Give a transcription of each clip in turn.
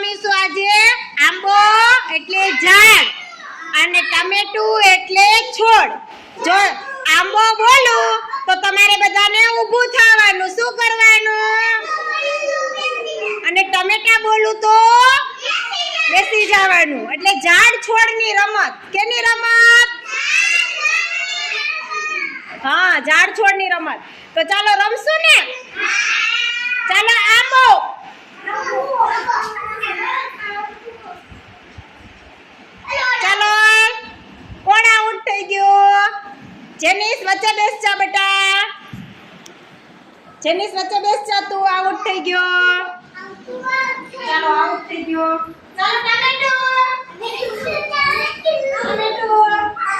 ભણીશું આજે આંબો એટલે ઝાડ અને ટમેટું એટલે છોડ. જો આંબો બોલું તો તમારે બધાને ઊભું થવાનું. શું કરવાનું? અને ટમેટા બોલું તો બેસી જવાનું. એટલે ઝાડ છોડની રમત. કેની રમત? હા, ઝાડ છોડની રમત. તો ચાલો રમશું ને. ચાલો આંબો. ચાલો કોણ આઉટ થઈ ગયો? જેનિસ વચ્ચે બેસ જા બેટા. જેનિસ વચ્ચે બેસ જા, તું આઉટ થઈ ગયો. ચાલો આઉટ થઈ ગયો. ચાલો ટમેટો.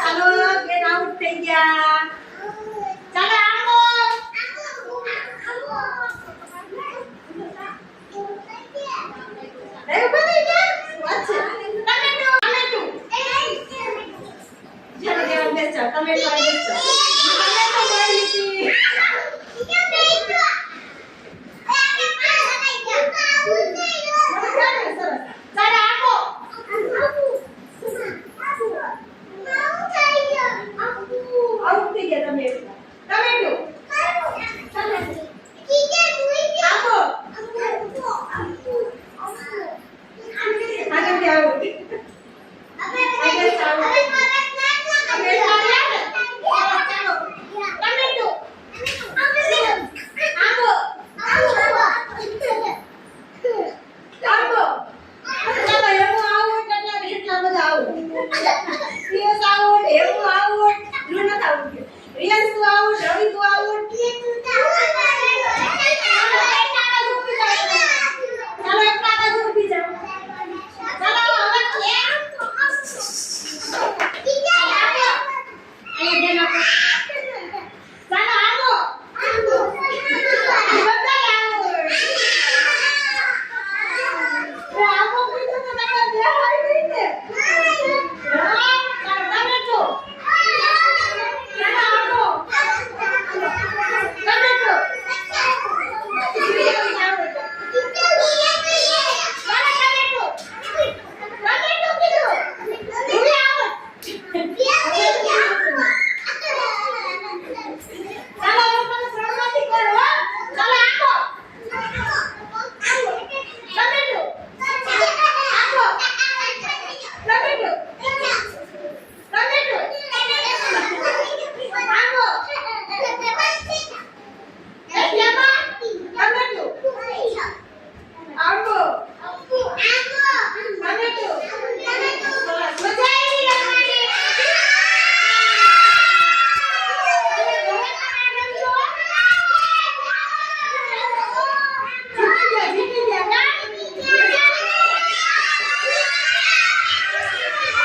ચાલો બેન આઉટ થઈ ગયા. ચાલો આંબો. ટમેટો.